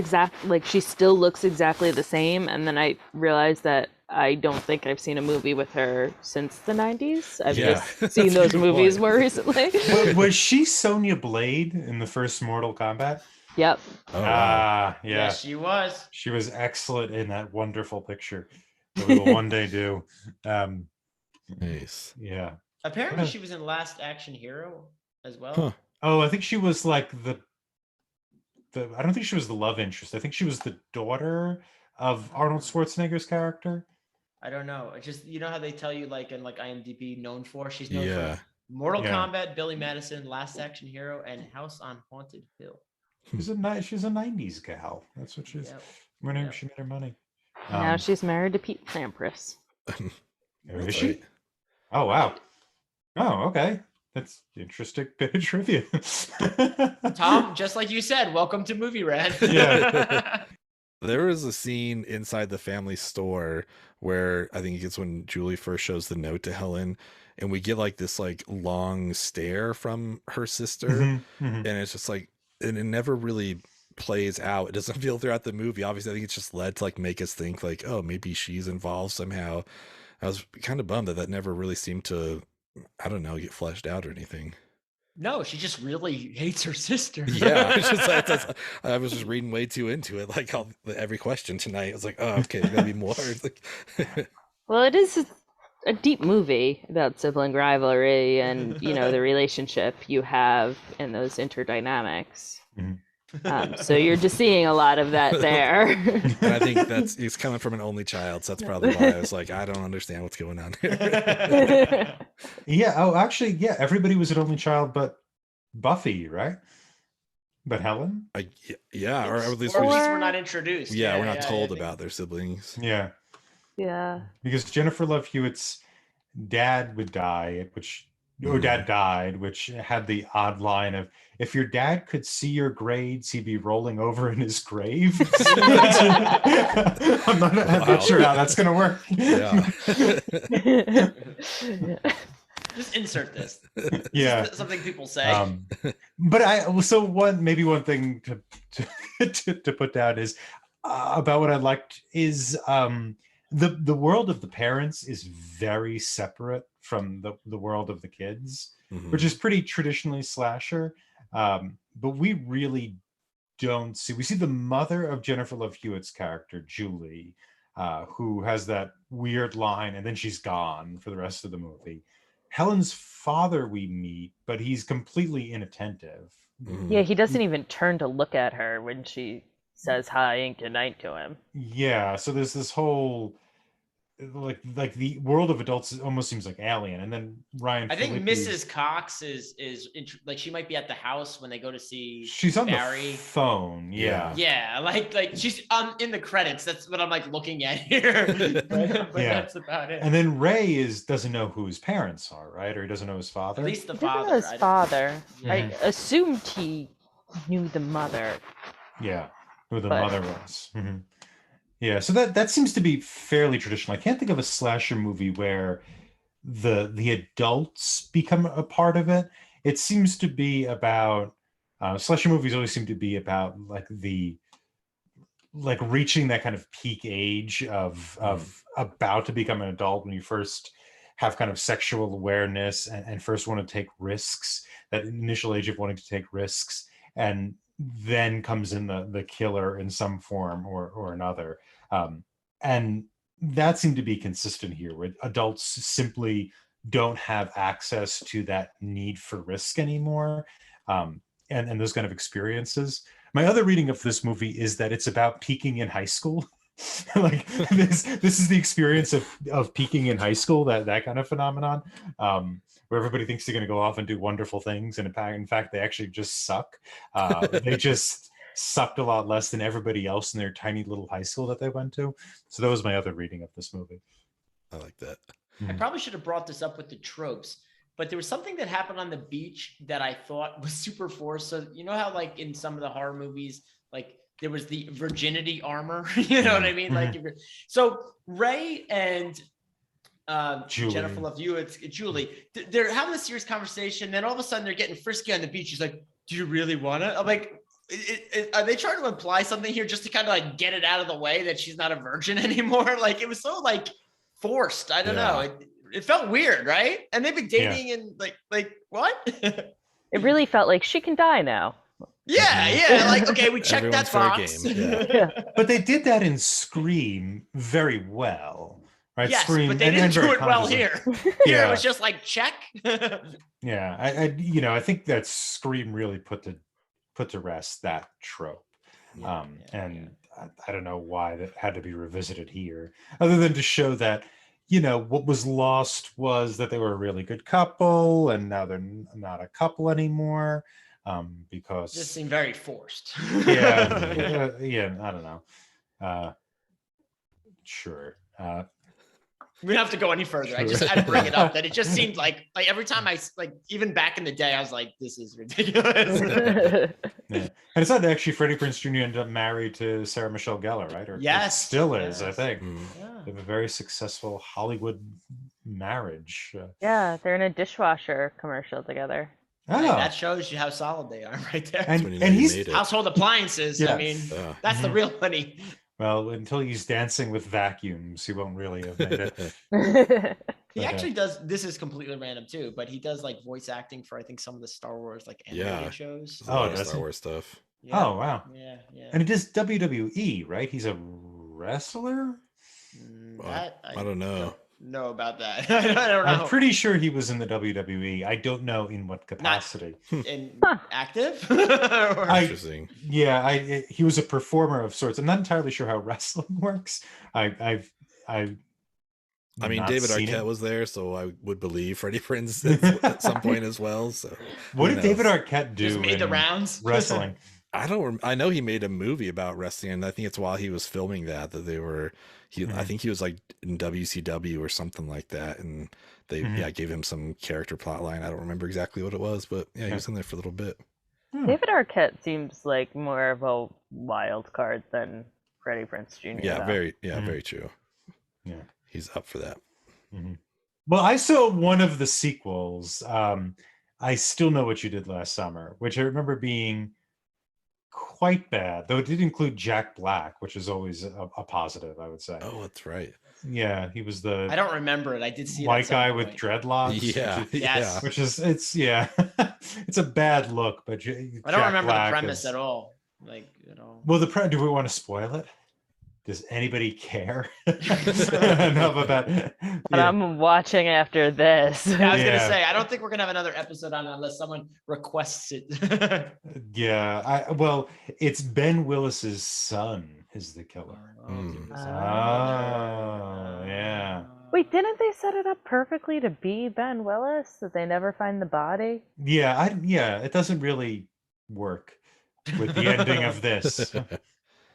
she still looks exactly the same, and then I realized that I don't think I've seen a movie with her since the 90s. I've Yeah, just that's seen a those good movies point. more recently. Was she Sonia Blade in the first Mortal Kombat? Yep. Oh wow. Yeah. Yes, she was. She was excellent in that wonderful picture that we will one day do. Nice. Yeah. Apparently, she was in Last Action Hero as well. Huh. Oh, I think she was like the I don't think she was the love interest. I think she was the daughter of Arnold Schwarzenegger's character. I don't know. It's just, you know how they tell you, like in like IMDb, known for? She's known Yeah. for Mortal Yeah. Kombat, Billy Madison, Last Action Hero, and House on Haunted Hill. She's a 90s gal. That's what she's. Yep. Whenever Yep. she made her money. Now she's married to Pete Sampras. Is she? Oh wow. Oh, okay. That's interesting bit of trivia. Tom, just like you said, welcome to Movie Rad. Yeah. There was a scene inside the family store where I think it's when Julie first shows the note to Helen, and we get like this like long stare from her sister, Mhm, mhm. and it's just like, and it never really plays out. It doesn't feel throughout the movie. Obviously, I think it's just led to like make us think like, oh, maybe she's involved somehow. I was kind of bummed that never really seemed to, I don't know, get fleshed out or anything. No, she just really hates her sister. Yeah, it's just, I was just reading way too into it. Like every question tonight, I was like, oh, okay, there's gotta be more. It's like, Well, it is a deep movie about sibling rivalry and, you know, the relationship you have in those interdynamics. Mhm. So you're just seeing a lot of that there. and I think it's coming from an only child, so that's probably why I was like, I don't understand what's going on here. Yeah. Oh, actually, yeah. Everybody was an only child, but Buffy, right? But Helen. Yeah, or at least Or we at just, least we're not introduced. we're not told I think- about their siblings. Yeah. Yeah. Because Jennifer Love Hewitt's dad would die, or dad died, which had the odd line of, if your dad could see your grades, he'd be rolling over in his grave. I'm not sure how that's going to work. Yeah. Just insert this. Yeah. This is something people say. But one thing to put down is about what I liked is the world of the parents is very separate from the world of the kids, Mhm. which is pretty traditionally slasher. But we really don't see. We see the mother of Jennifer Love Hewitt's character, Julie, who has that weird line, and then she's gone for the rest of the movie. Helen's father we meet, but he's completely inattentive. Mhm. Yeah, he doesn't even turn to look at her when she says hi and good night to him. Yeah, so there's this whole like the world of adults almost seems like alien, and then Ryan. I think Phillippe's- Mrs. Cox is like, she might be at the house when they go to see She's on Barry. the phone. Yeah. Yeah, like she's in the credits. That's what I'm like looking at here. But Yeah. that's about it. And then Ray doesn't know who his parents are, right? Or he doesn't know his father. At least the He doesn't know father. his father. Yeah. I assumed he knew the mother. Yeah, who the But- mother was. Mhm. Yeah, so that seems to be fairly traditional. I can't think of a slasher movie where the adults become a part of it. It seems to be about slasher movies always seem to be about like like reaching that kind of peak age of about to become an adult, when you first have kind of sexual awareness and first want to take risks, that initial age of wanting to take risks, and then comes in the killer in some form or another. And that seemed to be consistent here, where adults simply don't have access to that need for risk anymore, and those kind of experiences. My other reading of this movie is that it's about peaking in high school. Like this is the experience of peaking in high school, that kind of phenomenon, where everybody thinks they're going to go off and do wonderful things, and in fact they actually just suck. They just sucked a lot less than everybody else in their tiny little high school that they went to. So that was my other reading of this movie. I like that. I probably should have brought this up with the tropes, but there was something that happened on the beach that I thought was super forced. So you know how like in some of the horror movies, like there was the virginity armor, you know what I mean? Like, so Ray and Jennifer Love Hewitt, Julie, they're having a serious conversation. Then all of a sudden they're getting frisky on the beach. She's like, "Do you really want it?" I'm like, are they trying to imply something here just to kind of like get it out of the way that she's not a virgin anymore? Like it was so like forced. I don't know. It felt weird, right? And they've been dating and like what? It really felt like she can die now. Yeah. Like, okay, we checked that box. Yeah. But they did that in Scream very well, right? Yes, Scream, but they didn't do it well here. Here it was just like check. Yeah, I think that Scream really put to rest that trope. And I don't know why that had to be revisited here, other than to show that, what was lost was that they were a really good couple, and now they're not a couple anymore, because this seemed very forced. Yeah, I don't know. Sure. We don't have to go any further. I had to bring it up that it just seemed like every time I even back in the day, I was like, this is ridiculous. Yeah. And it's not actually Freddie Prinze Jr. ended up married to Sarah Michelle Gellar, right? Or yes, still is, I think. Yeah. They have a very successful Hollywood marriage. Yeah, they're in a dishwasher commercial together. Oh. That shows you how solid they are right there. And he's household appliances. Yeah. I mean, that's the real money. Well, until he's dancing with vacuums, he won't really have made it. He actually does. This is completely random too, but he does like voice acting for I think some of the Star Wars like animated shows. That's Star Wars stuff. Yeah. Oh wow. Yeah. And he does WWE, right? He's a wrestler. I don't know. Know about that. I don't know. I'm pretty sure he was in the WWE. I don't know in what capacity. Active? Interesting. He was a performer of sorts. I'm not entirely sure how wrestling works. I mean, David Arquette was there, so I would believe Freddie Prinze at some point as well. So, what did David Arquette do? Just made the rounds wrestling. I know he made a movie about wrestling, and I think it's while he was filming that they were. I think he was like in WCW or something like that, and they gave him some character plot line. I don't remember exactly what it was, but he was in there for a little bit. David Arquette seems like more of a wild card than Freddie Prinze Jr. Yeah, very true. Yeah, he's up for that. Well, I saw one of the sequels. I Still Know What You Did Last Summer, which I remember being quite bad, though it did include Jack Black, which is always a positive, I would say. Oh, that's right. Yeah, he was the. I don't remember it. I did see white guy with dreadlocks. Yes. Which is it's a bad look, but I don't remember the premise at all. Like Well, do we want to spoil it? Does anybody care enough about it? But I'm watching after this. I was gonna say I don't think we're gonna have another episode on it unless someone requests it. Well, it's Ben Willis's son is the killer. Yeah. Wait, didn't they set it up perfectly to be Ben Willis, that they never find the body? Yeah, it doesn't really work with the ending of this.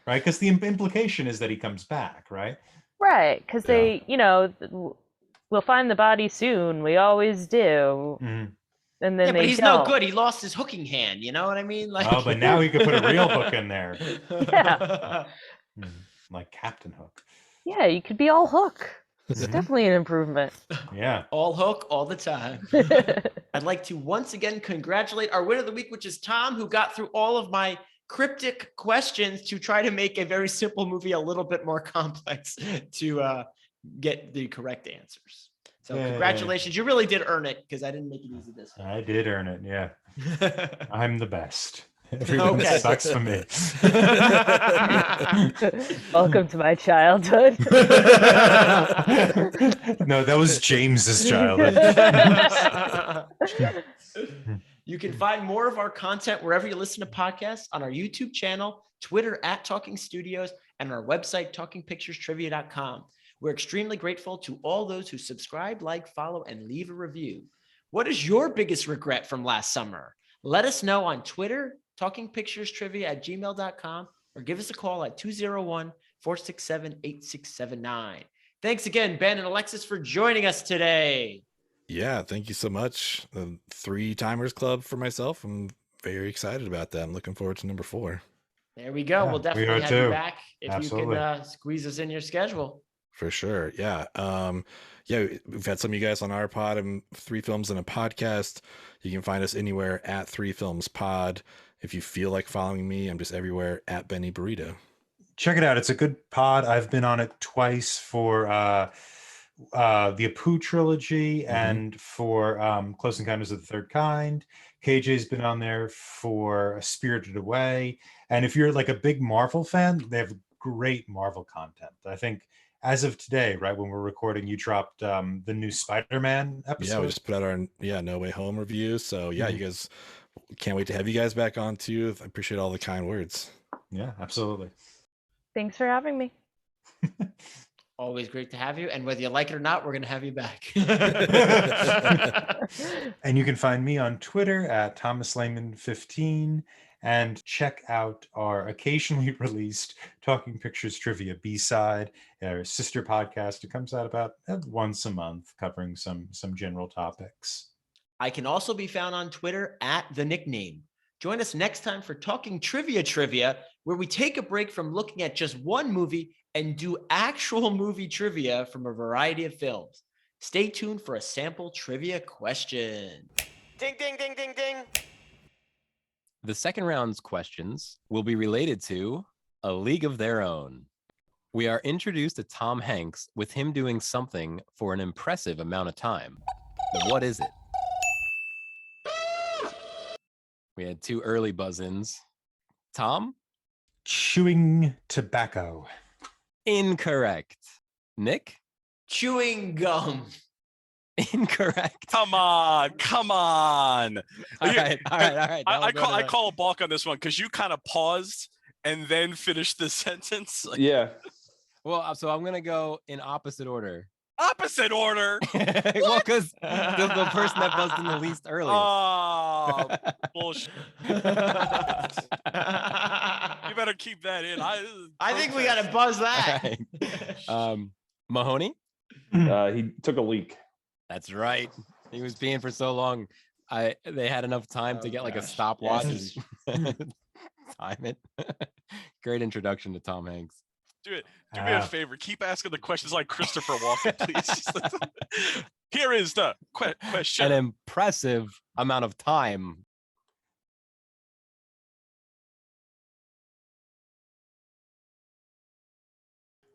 Right, because the implication is that he comes back, right? Right, because they, we'll find the body soon. We always do. And then but he's no good. He lost his hooking hand. You know what I mean? Like, but now he could put a real hook in there. Yeah, like Captain Hook. Yeah, you could be all hook. It's definitely an improvement. Yeah, all hook all the time. I'd like to once again congratulate our winner of the week, which is Tom, who got through all of my cryptic questions to try to make a very simple movie a little bit more complex to get the correct answers. So congratulations. You really did earn it because I didn't make it easy this time. I did earn it. Yeah. I'm the best. Everyone sucks for me. Welcome to my childhood. No, that was James's childhood. You can find more of our content wherever you listen to podcasts on our YouTube channel, Twitter @Talking Studios, and our website, talkingpicturestrivia.com. We're extremely grateful to all those who subscribe, like, follow, and leave a review. What is your biggest regret from last summer? Let us know on Twitter, talkingpicturestrivia@gmail.com, or give us a call at 201-467-8679. Thanks again, Ben and Alexis, for joining us today. Yeah, thank you so much. The 3 Timers Club for myself. I'm very excited about that. I'm looking forward to number 4. There we go. Yeah, We'll we definitely are have too. you back if Absolutely. you can squeeze us in your schedule. For sure. Yeah. Yeah, we've had some of you guys on our pod and 3 Films and a Podcast. You can find us anywhere at 3 Films Pod. If you feel like following me, I'm just everywhere at Benny Burrito. Check it out. It's a good pod. I've been on it twice for the Apu trilogy and for Close Encounters of the Third Kind. KJ's been on there for Spirited Away. And if you're like a big Marvel fan, they have great Marvel content. I think as of today, right when we're recording, you dropped the new Spider-Man episode. Yeah, we just put out our No Way Home review. So yeah, you guys, can't wait to have you guys back on too. I appreciate all the kind words. Yeah, absolutely. Thanks for having me. Always great to have you. And whether you like it or not, we're going to have you back. And you can find me on Twitter at ThomasLehman15, and check out our occasionally released Talking Pictures Trivia B-side, our sister podcast. It comes out about once a month, covering some general topics. I can also be found on Twitter at The Nickname. Join us next time for Talking Trivia, where we take a break from looking at just one movie and do actual movie trivia from a variety of films. Stay tuned for a sample trivia question. Ding, ding, ding, ding, ding. The second round's questions will be related to A League of Their Own. We are introduced to Tom Hanks with him doing something for an impressive amount of time. What is it? We had 2 early buzz-ins. Tom? Chewing tobacco. Incorrect. Nick? Chewing gum. Incorrect. Come on. All right. I call a balk on this one because you kind of paused and then finished the sentence. Yeah. Well, so I'm going to go in opposite order. Opposite order. Well, because the person that buzzed in the least early. Oh, bullshit. You better keep that in. I think we got to buzz that. Right. Mahoney? He took a leak. That's right. He was being for so long. They had enough time to get like a stopwatch and time it. Great introduction to Tom Hanks. Do me a favor. Keep asking the questions like Christopher Walken, please. Here is the question. An impressive amount of time.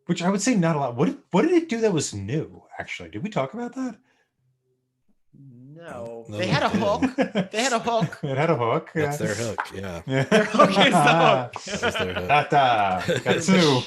Which I would say not a lot. What did it do that was new, actually? Did we talk about that? No. No, They had a they hook. They had a hook. It had a hook. That's their hook. Yeah. Yeah. Their hook is the hook. That was their hook. Got 2.